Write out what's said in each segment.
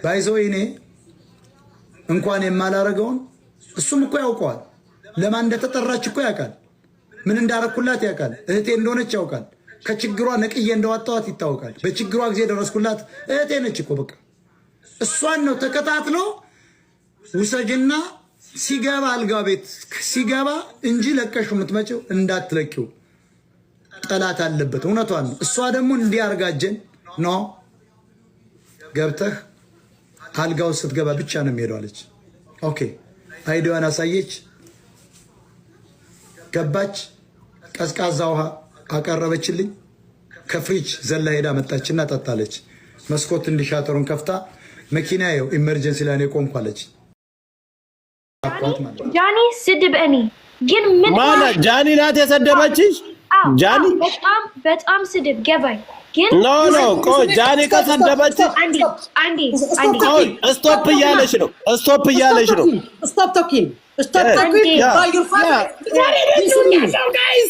ባይዘው እኔ እንኳን የማላረገውን እሱም እኮ ያውቀዋል። ለማን እንደተጠራች እኮ ያውቃል። ምን እንዳረኩላት ያውቃል። እህቴ እንደሆነች ያውቃል። ከችግሯ ነቅዬ እንደዋጣዋት ይታወቃል። በችግሯ ጊዜ ደረስኩላት እህቴ ነች እኮ በቃ እሷን ነው ተከታትሎ ውሰጅና ሲገባ አልጋ ቤት ሲገባ እንጂ ለቀሹ የምትመጪው እንዳትለቂው ጠላት አለበት። እውነቷን ነው። እሷ ደግሞ እንዲያርጋጀን ነው ገብተህ አልጋው ስትገባ ብቻ ነው የሚሄደው አለች። ኦኬ አይዲዋን አሳየች። ገባች። ቀዝቃዛ ውሃ አቀረበችልኝ። ከፍሪጅ ዘላ ሄዳ መጣችና ጠጣለች። መስኮት እንዲሻተሩን ከፍታ መኪና ይኸው ኢመርጀንሲ ላይ ነው ቆምኳለች። ጃኒ ስድብ እኔ ግን ምን ማለት ጃኒ ናት የሰደበችሽ? ጃኒ በጣም ስድብ ገባኝ። ግን ኖ ቆይ ጃኒ ከሰደበች አንዴ ስቶፕ እያለች ነው። ስቶፕ እያለች ነው። ስቶፕ ቶኪንግ Stop talking by your father. Guys.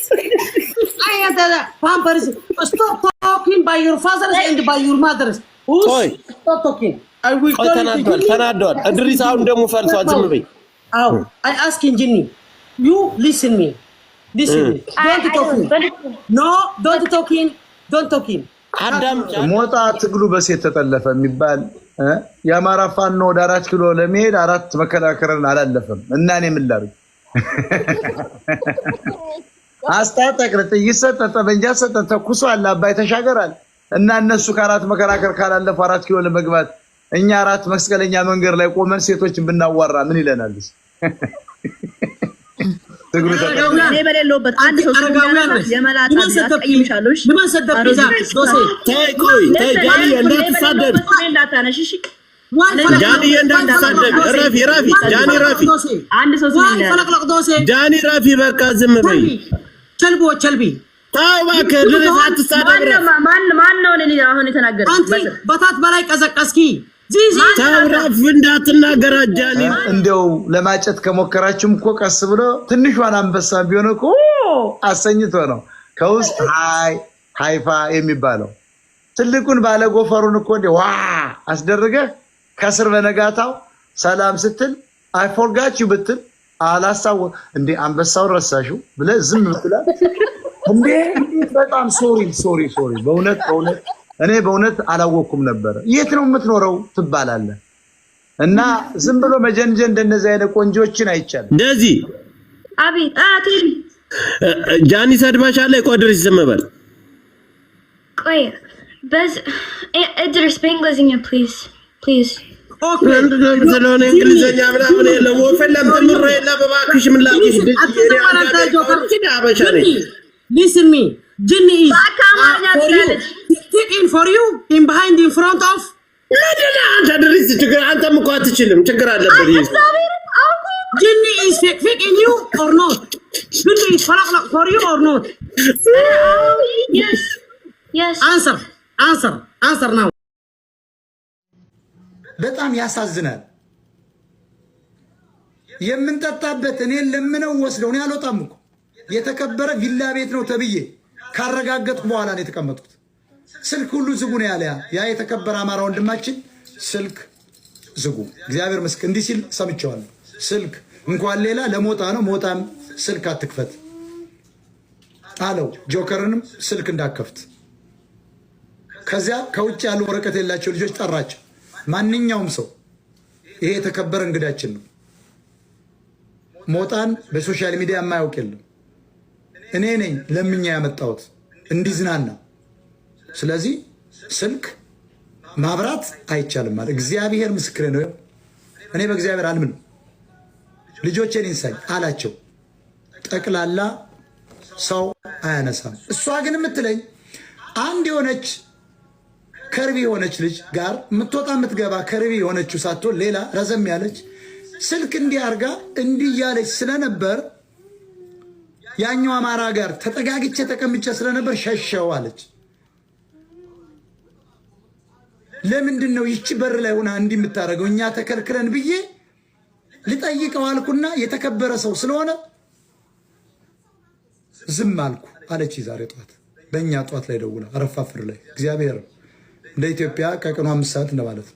Stop talking by your father and by your mother. Stop talking. I will tell you. ተናዷል። እድሪስ አሁን ደግሞ ፈልሷል። ዝም በይ። I ask Jinni. You listen me. Listen me. Don't talking. No, don't talking. Don't talking. አዳም ሞጣ ትግሉ በሴት ተጠለፈ የሚባል የአማራ ፋኖ ወደ 4 ኪሎ ለመሄድ 4 መከላከርን አላለፈም እና እኔ ምን ላድርግ? አስታጠቅረ ጥይሰጠ ጠበንጃ ሰጠ ተኩሷል አባይ ተሻገራል እና እነሱ ከአራት መከላከር ካላለፈ 4 ኪሎ ለመግባት እኛ 4 መስቀለኛ መንገድ ላይ ቆመን ሴቶችን ብናዋራ ምን ይለናል? ትግሉ ተጠለፈ እኔ በሌለውበት አንድ ሰው የመላጣ ያስቀይምሻለሽ ቆይ ጃኒ እንዳትሳደብ ጃኒ እንዳትሳደብ ረፊ አንድ ሰው ጃኒ ረፊ በቃ ዝም በይ ቸልቢ ታው እባክህ ልጅ አትሳደብ ማን ነው እኔ አሁን የተናገረው አንተ በታት በላይ ቀዘቀዝኪ ታውራፍ እንዳትናገር ጃኒ እንደው ለማጨት ከሞከራችሁም እኮ ቀስ ብሎ ትንሿን አንበሳ ቢሆን እኮ አሰኝቶ ነው ከውስጥ ሃይፋ የሚባለው ትልቁን ባለ ጎፈሩን እኮ ዋ አስደረገ ከስር በነጋታው ሰላም ስትል አይ ፎርጋት ዩ ብትል አላሳው እንዴ አንበሳው ረሳሹ ብለ ዝም ብትላ እንዴ በጣም ሶሪ በእውነት እኔ በእውነት አላወኩም ነበር። የት ነው የምትኖረው ትባላለህ እና ዝም ብሎ መጀንጀን እንደነዚህ አይነት ቆንጆችን አይቻልም። እንደዚህ አቤት ቴሊ ጃኒ ሰድባሻለ ቆድርሽ ዝም በል ቆይ በዝ እድርስ በእንግሊዝኛ ፕሊዝ ኦኬ ስለሆነ እንግሊዘኛ ምናምን የለም ወፈለም ተምሮ የለም በባክሽ ምን ላኪሽ Listen me. Jinni is for you in behind in front of አንተ ድሪስ ችግር አንተ ምኳ አትችልም ችግር አለበት Jinni is fake in you or not? Jinni is for you or not? yes answer now. በጣም ያሳዝናል። የምንጠጣበት እኔ ለምነው ወስደው ነው ያልወጣም እኮ የተከበረ ቪላ ቤት ነው ተብዬ ካረጋገጥኩ በኋላ ነው የተቀመጡት። ስልክ ሁሉ ዝጉ ነው ያለ ያ የተከበረ አማራ ወንድማችን ስልክ ዝጉ። እግዚአብሔር መስክ እንዲህ ሲል ሰምቼዋለሁ። ስልክ እንኳን ሌላ ለሞጣ ነው ሞጣም ስልክ አትክፈት አለው። ጆከርንም ስልክ እንዳከፍት ከዚያ ከውጭ ያሉ ወረቀት የላቸው ልጆች ጠራቸው። ማንኛውም ሰው ይሄ የተከበረ እንግዳችን ነው። ሞጣን በሶሻል ሚዲያ የማያውቅ የለም። እኔ ነኝ ለምኛ ያመጣሁት እንዲዝናና። ስለዚህ ስልክ ማብራት አይቻልም ማለት እግዚአብሔር ምስክሬ ነው። እኔ በእግዚአብሔር አልምንም። ልጆቼን ይንሳኝ አላቸው። ጠቅላላ ሰው አያነሳም። እሷ ግን የምትለኝ አንድ የሆነች ከርቢ የሆነች ልጅ ጋር የምትወጣ የምትገባ ከርቢ የሆነችው ሳትሆን ሌላ ረዘም ያለች ስልክ እንዲያርጋ እንዲያለች ስለነበር ያኛው አማራ ጋር ተጠጋግቼ ተቀምጬ ስለነበር ሸሸው አለች። ለምንድን ነው ይቺ በር ላይ ሆና እንዲህ የምታረገው? እኛ ተከልክለን ብዬ ልጠይቀው አልኩና የተከበረ ሰው ስለሆነ ዝም አልኩ አለች። ዛሬ ጧት በእኛ ጧት ላይ ደውላ አረፋፍር ላይ እግዚአብሔር እንደ ኢትዮጵያ ከቀኑ 5 ሰዓት እንደማለት ነው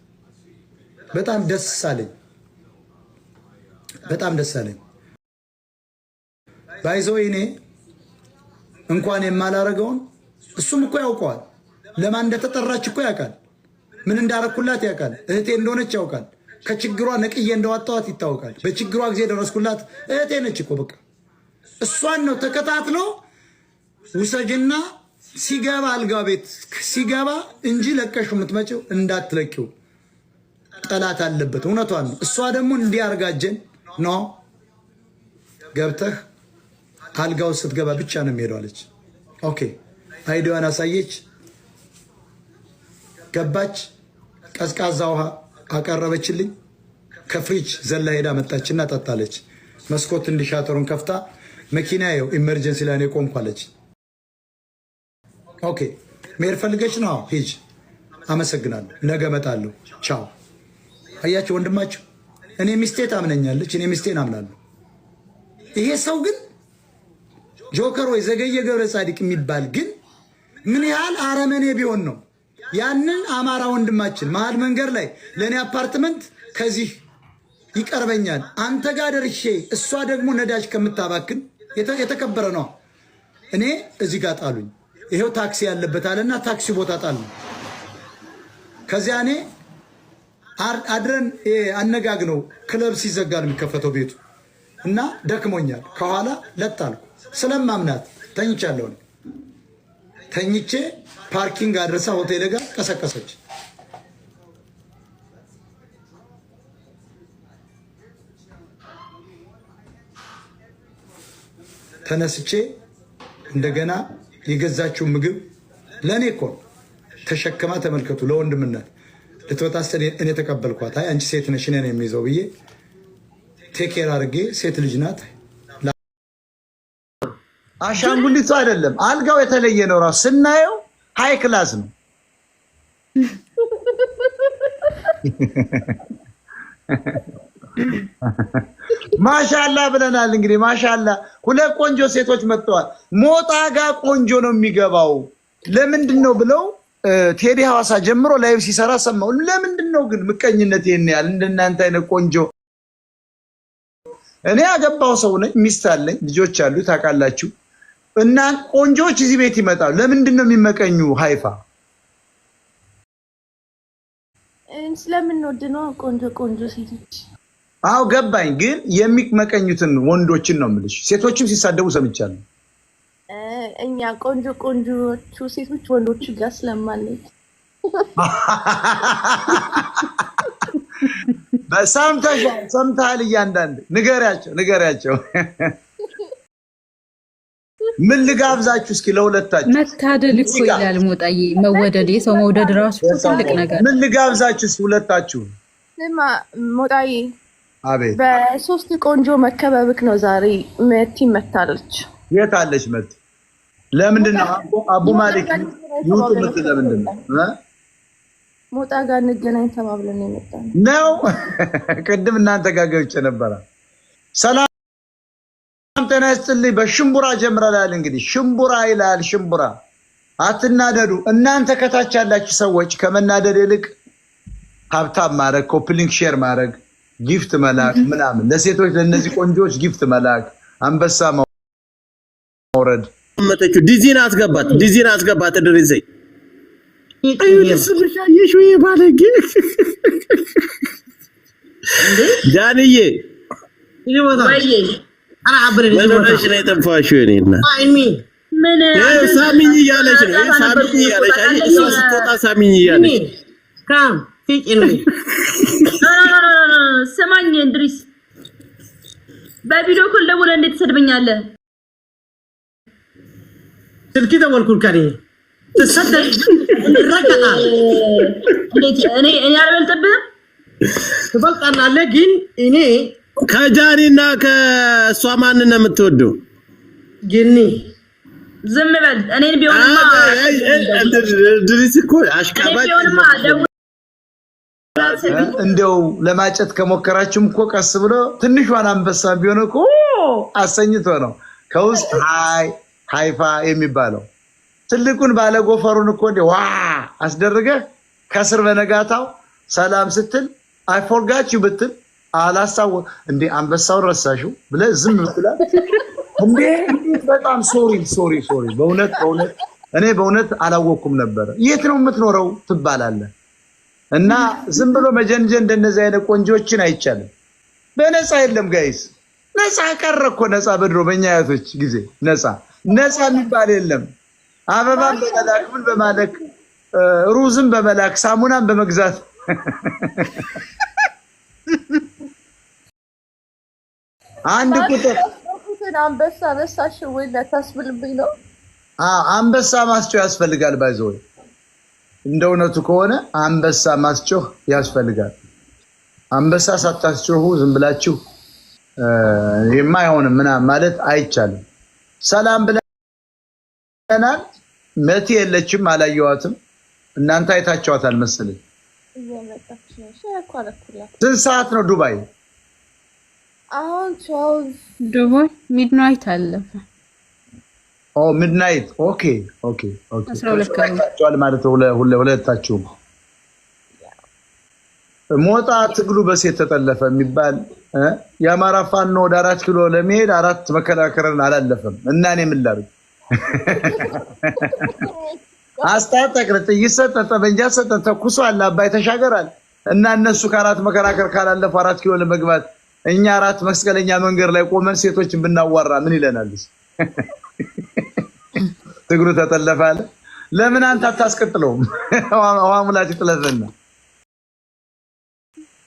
በጣም ደስ አለኝ። በጣም ደስ አለኝ። ባይዘው እኔ እንኳን የማላረገውን እሱም እኮ ያውቀዋል። ለማን እንደተጠራች እኮ ያውቃል። ምን እንዳረኩላት ያውቃል። እህቴ እንደሆነች ያውቃል። ከችግሯ ነቅዬ እንደዋጣዋት ይታወቃል። በችግሯ ጊዜ ደረስኩላት እህቴ ነች እኮ በቃ እሷን ነው ተከታትሎ ውሰጅና ሲገባ አልጋ ቤት ሲገባ እንጂ ለቀሽ የምትመጪው እንዳትለቂው ጠላት አለበት። እውነቷን ነው። እሷ ደግሞ እንዲያርጋጀን ነው ገብተህ አልጋው ስትገባ ብቻ ነው የሚሄደው አለች። ኦኬ አይዲዋን አሳየች። ገባች። ቀዝቃዛ ውሃ አቀረበችልኝ። ከፍሪጅ ዘላ ሄዳ መጣችና ጠጣለች። መስኮት እንዲሻተሩን ከፍታ መኪና ይኸው ኢመርጀንሲ ላይ ነው ቆምኳለች። ኦኬ መሄድ ፈልገች ነው ሂጅ። አመሰግናለሁ። ነገ እመጣለሁ። ቻው። አያችሁ ወንድማችሁ፣ እኔ ሚስቴ ታምነኛለች፣ እኔ ሚስቴን አምናለሁ። ይሄ ሰው ግን ጆከር ወይ ዘገየ ገብረ ጻዲቅ የሚባል ግን ምን ያህል አረመኔ ቢሆን ነው ያንን አማራ ወንድማችን መሀል መንገድ ላይ ለእኔ አፓርትመንት ከዚህ ይቀርበኛል አንተ ጋር ደርሼ እሷ ደግሞ ነዳጅ ከምታባክን የተከበረ ነው። እኔ እዚህ ጋር ጣሉኝ። ይሄው ታክሲ ያለበት አለና ታክሲ ቦታ ጣሉ። ከዚያ እኔ አድረን አነጋግ ነው ክለብ ሲዘጋ ነው የሚከፈተው ቤቱ እና ደክሞኛል። ከኋላ ለጣልኩ ስለማምናት ተኝቻለሁ። ተኝቼ ፓርኪንግ አድረሳ ሆቴል ጋር ቀሰቀሰች። ተነስቼ እንደገና የገዛችው ምግብ ለኔ እኮ ተሸክማ ተመልከቱ። ለወንድምነት ልትወጣ ስትል እኔ ተቀበልኳት። አይ አንቺ ሴት ነሽ እኔ ነው የሚይዘው ብዬ ቴኬር አድርጌ ሴት ልጅ ናት። አሻንጉሊቱ አይደለም አልጋው የተለየ ነው። ራሱ ስናየው ሃይ ክላስ ነው። ማሻላ ብለናል። እንግዲህ ማሻላ ሁለት ቆንጆ ሴቶች መጥተዋል። ሞጣ ጋር ቆንጆ ነው የሚገባው ለምንድን ነው ብለው ቴዲ ሐዋሳ ጀምሮ ላይቭ ሲሰራ ሰማው። ለምንድን ነው ግን ምቀኝነት ይሄን ያህል? እንደናንተ አይነት ቆንጆ እኔ ያገባው ሰው ነኝ፣ ሚስት አለኝ፣ ልጆች አሉ ታውቃላችሁ። እና ቆንጆች እዚህ ቤት ይመጣሉ። ለምንድን ነው የሚመቀኙ? ሃይፋ ስለምንወድ ነው ቆንጆ ቆንጆ ሴቶች። አዎ ገባኝ። ግን የሚመቀኙትን ወንዶችን ነው የምልሽ። ሴቶችም ሲሳደቡ ሰምቻለሁ። እኛ ቆንጆ ቆንጆቹ ሴቶች ወንዶች ጋር ስለማንሄድ ሰምተሃል? እያንዳንድ ንገሪያቸው። ምን ልጋብዛችሁ እስኪ ለሁለታችሁ? መታደል እኮ ይላል ሞጣዬ። መወደድ የሰው መውደድ ራሱ ትልቅ ነገር። ምን ልጋብዛችሁ እስኪ ሁለታችሁ? ስማ ሞጣዬ፣ አቤት። በሶስት ቆንጆ መከበብክ ነው ዛሬ። መቲ መታለች። የት አለች መቲ? ለምንድን ነው አቡ ማሊክ ይውጡ ምትል? ለምንድን ነው ሞጣ ጋር እንገናኝ ተባብለን የመጣን ነው? ቅድም እናንተ ጋር ገብቼ ነበረ። ሰላም ጤና ይስጥልኝ። በሽምቡራ ጀምረናል። እንግዲህ ሽምቡራ ይላል። ሽምቡራ አትናደዱ። እናንተ ከታች ያላችሁ ሰዎች ከመናደድ ይልቅ ሀብታም ማድረግ፣ ኮፕሊንክ ሼር ማድረግ፣ ጊፍት መላክ ምናምን፣ ለሴቶች ለነዚህ ቆንጆች ጊፍት መላክ፣ አንበሳ ማውረድ። መተቹ ዲዚና አስገባት ድሪዘይ ይስብሻየሽ ወይ ባለጌ ዳንዬ አራ አብረን ለነሽ ላይ ተፋሽው እኔና ምን ሳሚኝ እያለች ነው። ሳሚኝ እያለች አይ እሷ ስትወጣ ሳሚኝ እያለች ካም ፊጭን ስማኝ እንድሪስ፣ በቪዲዮ ኮል ደውለህ እንዴት ትሰድበኛለህ? ስልኪ ደወልኩል ካሪ ተሰደብ ረከታ እንዴት እኔ አልበልጥብህም? ትበልጣለህ። ግን እኔ ከጃኒና ከእሷ ማንን ነው የምትወደው? ጅኒ ዝም በል። እኔን ቢሆንማ ድሪስ እኮ አሽቃባጭ እንደው ለማጨት ከሞከራችሁም እኮ ቀስ ብሎ ትንሿን አንበሳ ቢሆን እኮ አሰኝቶ ነው ከውስጥ ሃይፋ የሚባለው። ትልቁን ባለጎፈሩን እኮ ዋ አስደርገህ ከስር በነጋታው ሰላም ስትል I forgot you ብትል አላሳው እንዴ አንበሳው ረሳሽው ብለ ዝም ብትላ እንዴ በጣም ሶሪ በእውነት እኔ በእውነት አላወኩም ነበር የት ነው የምትኖረው ትባላለህ እና ዝም ብሎ መጀንጀን እንደነዚህ አይነት ቆንጆችን አይቻልም በነፃ የለም ጋይስ ነፃ ቀረኮ ነፃ በድሮ በእኛ ያቶች ጊዜ ነፃ የሚባል የለም አበባን በመላክ ምን በማለክ ሩዝን በመላክ ሳሙናን በመግዛት አንድ ቁጥር አንበሳ ረሳሽ ወይ ለታስብልብኝ ነው አንበሳ ማስጮህ ያስፈልጋል ባይዘው እንደውነቱ ከሆነ አንበሳ ማስጮህ ያስፈልጋል አንበሳ ሳታስጮሁ ዝም ብላችሁ የማይሆን ምናምን ማለት አይቻልም ሰላም ብለናል መቲ የለችም አላየዋትም እናንተ አይታችኋታል መሰለኝ ስንት ሰዓት ነው ዱባይ አሁን 12 ዱባይ ሚድናይት አለፈ ሚድናይት ኦኬ ታውቃላችሁ ማለት ሁለታችሁ ሞጣ ትግሉ በሴት ተጠለፈ የሚባል ያማራ ፋኖ ወደ 4 ኪሎ ለመሄድ 4 መከላከረን አላለፈም እና እኔ ምን ላድርግ አስታጠቅርት ይሰጠ በእንጃ ሰጠ ተኩሶ አለ አባይ ተሻገራል እና እነሱ ከአራት መከራከር ካላለፈ 4 ኪሎ ለመግባት እኛ 4 መስቀለኛ መንገድ ላይ ቆመን ሴቶችን ብናዋራ ምን ይለናልስ ትግሩ ተጠለፋለ ለምን አንተ አታስቀጥለውም ዋሙላት ይጥለፈና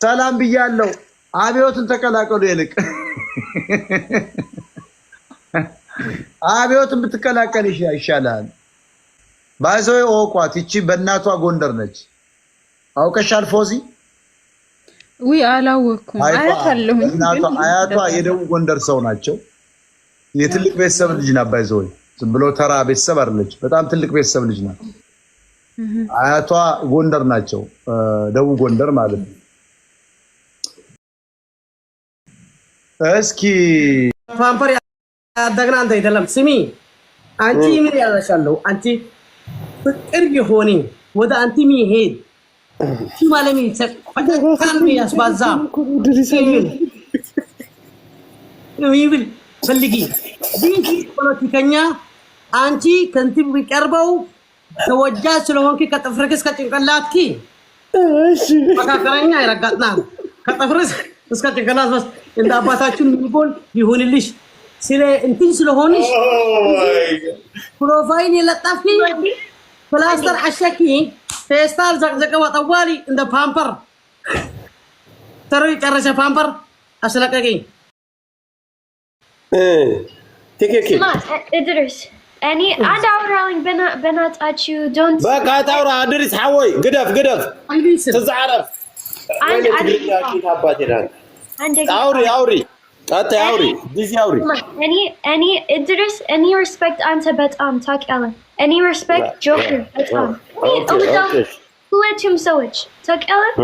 ሰላም ብያለሁ አብዮትን ተቀላቀሉ ይልቅ አብዮትን ብትቀላቀል ይሻላል ባይዘው ኦቋት እቺ በእናቷ ጎንደር ነች አውቀሻል ፎዚ ወይ አላወኩም አያታለሁ አያቷ የደቡብ ጎንደር ሰው ናቸው የትልቅ ቤተሰብ ልጅ ናት ባይዘው ዝም ብሎ ተራ ቤተሰብ አይደለች በጣም ትልቅ ቤተሰብ ልጅ ናት አያቷ ጎንደር ናቸው ደቡብ ጎንደር ማለት ነው እስኪ ፓምፐር ያደግና አንተ አይደለም ስሚ አንቺ ምን ያለሻለው አንቺ ፍቅር ቢሆኒ ወደ አንቺ ሚሄድ ሲማለሚ ሰቀቀን ያስባዛ ይብል ፈልጊ ዲጂ ፖለቲከኛ አንቺ ከንቲብ ቢቀርበው ተወጃ ስለሆንኪ ከጥፍርክስ ከጭንቅላትኪ እሺ መካከለኛ ይረጋጥና ከጥፍርስ እስከ ጭንቅላት በስ እንደ አባታችን ሚጎል ይሁንልሽ ስለ እንትን ስለሆንሽ ፕሮፋይል የለጣፍኪ ፕላስተር አሸኪ ፌስታል ዘቅዘቀ ወጣዋሊ እንደ ፓምፐር ተሮይ ቀረሰ ፓምፐር አስለቀቂ ትክክል እድርስ እኔ አንድ አውራውኝ በናጣችሁ ዶንት በቃ ታውራ እድርስ ሐወይ ግደፍ ተዛዓረፍ አንድ አባቴዳን አውሪ አታ አውሪ ዲዚ አውሪ እኔ እድርስ እኔ ሪስፔክት አንተ በጣም ታውቃለህ እኔ ሪስፔክት ጆከር በጣም ሁለቱም ሰዎች ታውቃለህ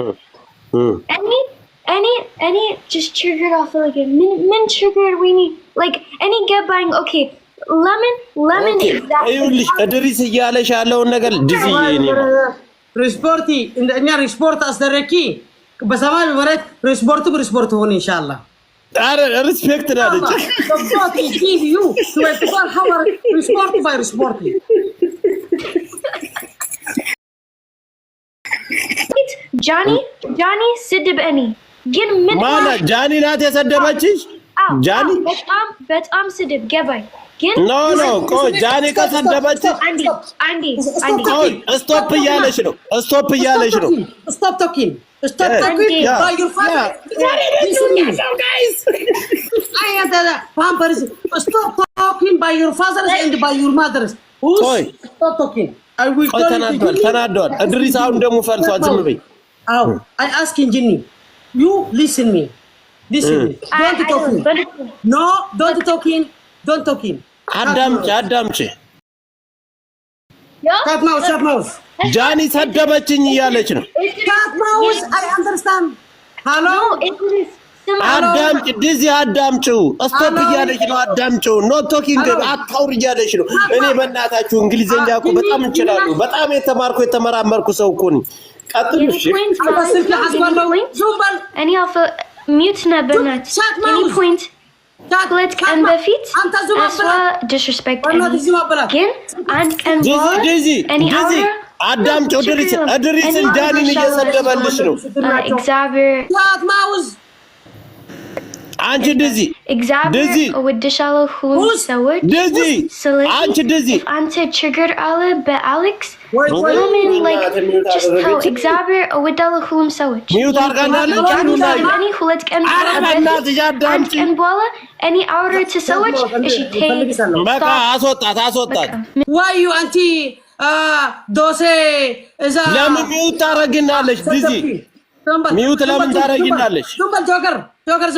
እኔ just triggered off like ምን triggered we need like any ገባኝ okay lemon ይኸውልሽ እድሪስ እያለሽ ያለውን ነገር ዲዚ ሪስፖርት እንደኛ ሪስፖርት አስደረኪ በሰማይ በመሬት ሪስፖርት ሆነ ኢንሻአላህ አረ ሪስፔክት ናለች ሪስፖርት give you 24 hour ሪስፖርት ጃኒ ስድብ እኔ ግን ምን ማለት ጃኒ ናት የሰደበችሽ ጃኒ በጣም ስድብ ገባኝ ግን ኖ ቆይ ጃኒ ከሰደበች አንዲ ስቶፕ እያለሽ ነው ስቶፕ talking by your father guys I am the pampers stop talking by your father and by your mother stop talking I will ተናዷል እድሪስ አሁን ደሙ ፈልሷል ዝም በይ I ask Jinni you listen me don't talking አዳምጪ cut mouse ጃኒ ሰደበችኝ እያለች ነው cut mouse I understand hello አዳምጪ ዲዚ አዳምጪው ስቶፕ እያለች ነው አዳምጪው ኖ ቶኪንግ አታውሪ እያለች ነው እኔ በእናታችሁ እንግሊዘኛ እኮ በጣም እንችላለሁ በጣም የተማርኩ የተመራመርኩ ሰው እኮ ነኝ ቀጥሉ እሺ ስልክ አስባለሁ ዙምባል any alpha mute nebernat. Any point. Hulet can befit. Aswa disrespect. Again, and any hour. Adam Chodris and Danny Xavier. Anchi Dizzy. Xavier with Dishallow who seward. Dizzy. Anchi Dizzy. Ante triggered Ale but Alex. Women like just tell Xavier with Dalla whom seward. Mute Any Hulet and Bola. Any outer to sewage. Is she take? Why you auntie? Dose is a. Let me mute Araginalish, Dizzy. Mute Lam Taraginalish. Joker,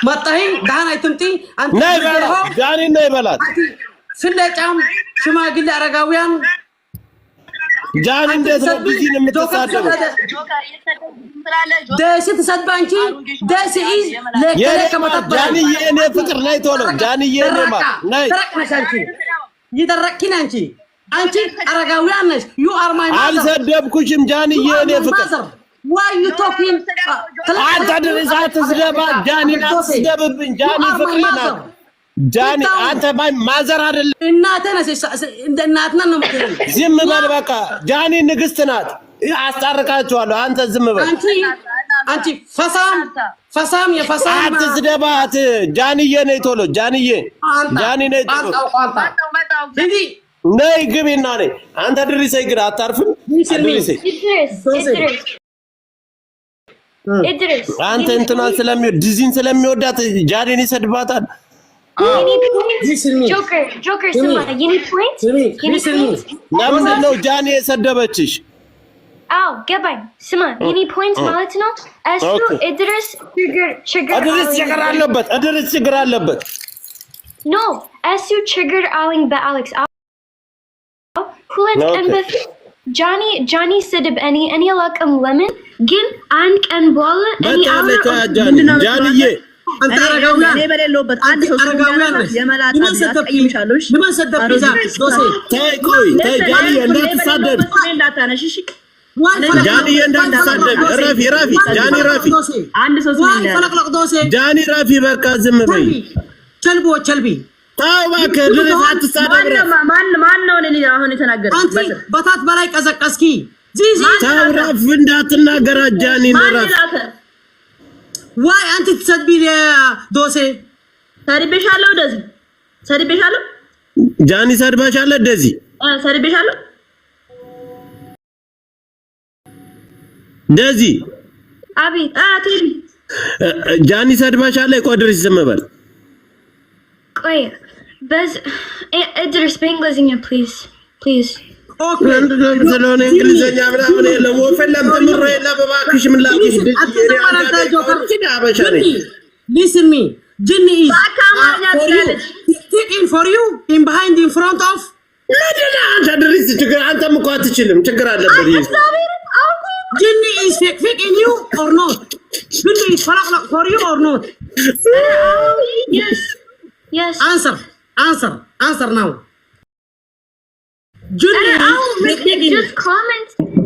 Matahi, Dan, I think, and never, Johnny Nevelat. Sindacham, Shumagil Aragawian. Johnny doesn't begin a Joker. There's it, Sadbanchi. There's is Johnny Yen, Johnny Yen, Neither Rakinanchi. Anchi Aragawianes, you are my mother. I said, Deb Kushim, Johnny Yen. Why are you talking? I thought it is about Johnny, not Johnny, Johnny, my mother. Zimabaka, Johnny Nigistanat. I started to answer Zimmer. Auntie, Fasam, Johnny Yenetolo, Johnny Yen, Johnny Netolo. Nay, give me money. And that is a gratarfin. Idris. Ante internal salamio, dizin salamio that Johnny said about that. Joker, Sima, you need points? No, Johnny said Dabachish. Ow, Gabang, Sima, you need points, Malatino? As to Idris, trigger. No, as you triggered Aling but Alex. Kulet and Beth. Johnny Sidib any luck lemon gin and bola any Johnny ye Rafi በቃ ዝም በይ ቸልቢ ታዋከ ለፋት ሳደረ ማን ነው ለኔ አሁን የተናገረው በታት በላይ ቀዘቀስኪ ታውራፍ እንዳትናገር አጃኒ ነራፍ ዋይ አንተ ትሰድቢ ዶሴ ሰድቤሻለሁ ጃኒ ሰድባሻለሁ እንደዚህ ሰድቤሻለሁ እንደዚህ አቤት ቴዲ ጃኒ ሰድባሻለሁ ቆድርሽ ዝም በል ቆይ በዝ Idris በእንግሊዝኛ please ስለሆነ እንግሊዘኛ ምናምን የለም ወፈለም ተምሮ የለም በባክሽ ምን ላኪሽ listen me Jinny is for you in behind in front of አንተ ድሪስ ችግር አንተም እኮ አትችልም ችግር አለበት Jinny is fake in you or not Jinny is for you or not yes answer now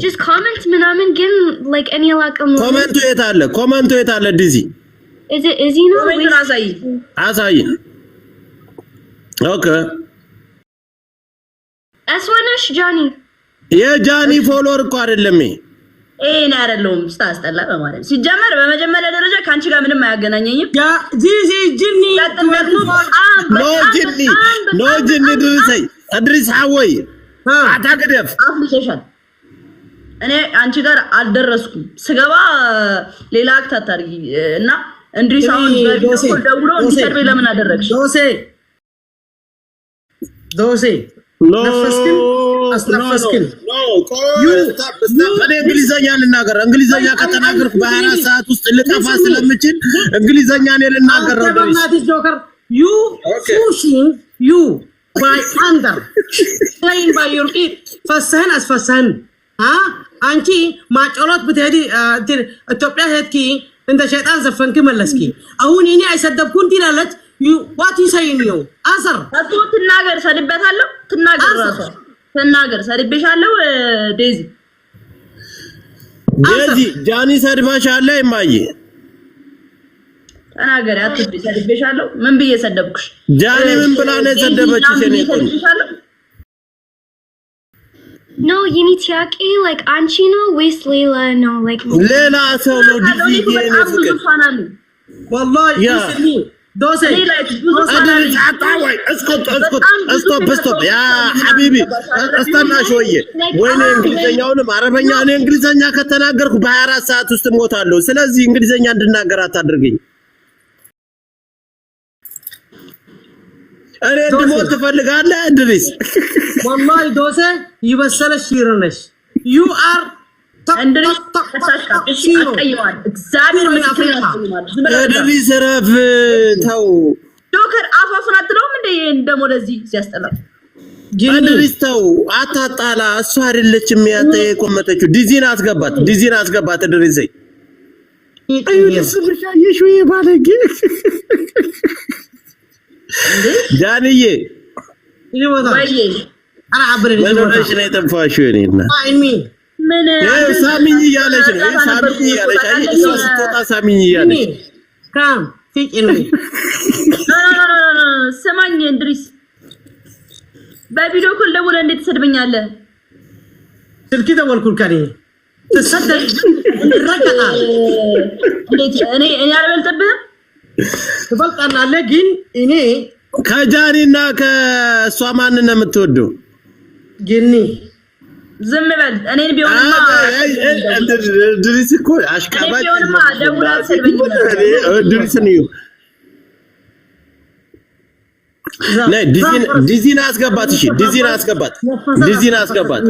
just comment ምናምን ግን like any like ኮመንቱ የት አለ ዲዚ is he no አሳይ ኦኬ አስዋናሽ ጆኒ የጆኒ ፎሎወር እኮ አይደለም እኔ አይደለሁም ስታስጠላ በማለት ሲጀመር በመጀመሪያ ደረጃ ካንቺ ጋር ምንም አያገናኘኝም ያ ጂጂ ጂኒ ኖ ጂኒ ድርሰይ አድሪስ ሐወይ አታገደፍ አፍሊኬሽን እኔ አንቺ ጋር አልደረስኩም ስገባ ሌላ አክት አታርጊ እና እንድሪስ አሁን በቪዲዮ ደውሎ እንዲሰርብ ለምን አደረግሽ ዶሴ ነፍስክን አስነፈስክን እኔ እንግሊዘኛ ልናገር እንግሊዘኛ ከተናገርኩ በ24 ሰዓት ውስጥ ልጠፋ ስለምችል እንግሊዘኛ እኔ ልናገር ነው ጆከር you pushing you by under playing by your feet ፈሰህን አስፈሰህን አንቺ ማጨሎት ብትሄዲ ኢትዮጵያ ሄድኪ እንደ ሸይጣን ዘፈንክ መለስኪ አሁን እኔ አይሰደብኩን ትላለች what you saying you answer ትናገር ሰድበታለሁ ትናገር ሰድቤሻለሁ ዴዚ ጃኒ ሰድባሻለሁ ማየ ተናገሪ። አትብይ። ሰድቤሻለሁ? ምን ብዬ ሰደብኩሽ? ጃኒ ምን ብላ ነው የሰደበችሽ? እኔ No, you need to like አንቺ ነው ወይስ ሌላ ነው? like ሌላ ሰው ነው ዲጂ ነው ፍቅር والله يسمي دوسي اسكت يا حبيبي استنى شويه وين እንግሊዘኛውንም አረበኛ እኔ እንግሊዘኛ ከተናገርኩ በ24 ሰዓት ውስጥ ሞታለሁ ስለዚህ እንግሊዘኛ እንድናገር አታድርገኝ እኔ እንድሞት ትፈልጋለህ እንድሪስ والله دوسي يبسلش يرنش you are እንድሪስ ተሳሽቃሽ አቀየዋል እግዚአብሔር እንድሪስ ረፍ ተው ዶክተር አፋፉን አትለውም እንደ እንደሞ ለዚህ ሲያስጠላ እንድሪስ ተው አታጣላ እሱ አይደለችም ያንተ የቆመተችው ዲዚን አስገባት እንድሪስ አይልስብሻ ይሹይ ባለጌ ጃንዬ ወይ انا عبر ለነሽ ላይ ተንፋሽው እኔና ምን ሳሚኝ እያለች ነው ሳሚኝ እያለች አይ እሷ ስትወጣ ሳሚኝ እያለች ካም ፊቅኒ ስማኝ እንድሪስ በቪዲዮ ኮል ደውለህ እንዴት ትሰድበኛለህ ስልኪ ደወልኩል ካሪ ተሰደኝ እንረጋጋ እንዴት እኔ አልበልጥብህም ትበልጣናለህ ግን እኔ ከጃኒና ከሷ ማንን ነው የምትወደው ጂኒ ዝም በል እኔን ቢሆንማ ድሪስ እኮ አሽቃባጭ ቢሆንማ ደውላ ሰድበኝ ድሪስ ነው ዲዚን አስገባት እሺ ዲዚን አስገባት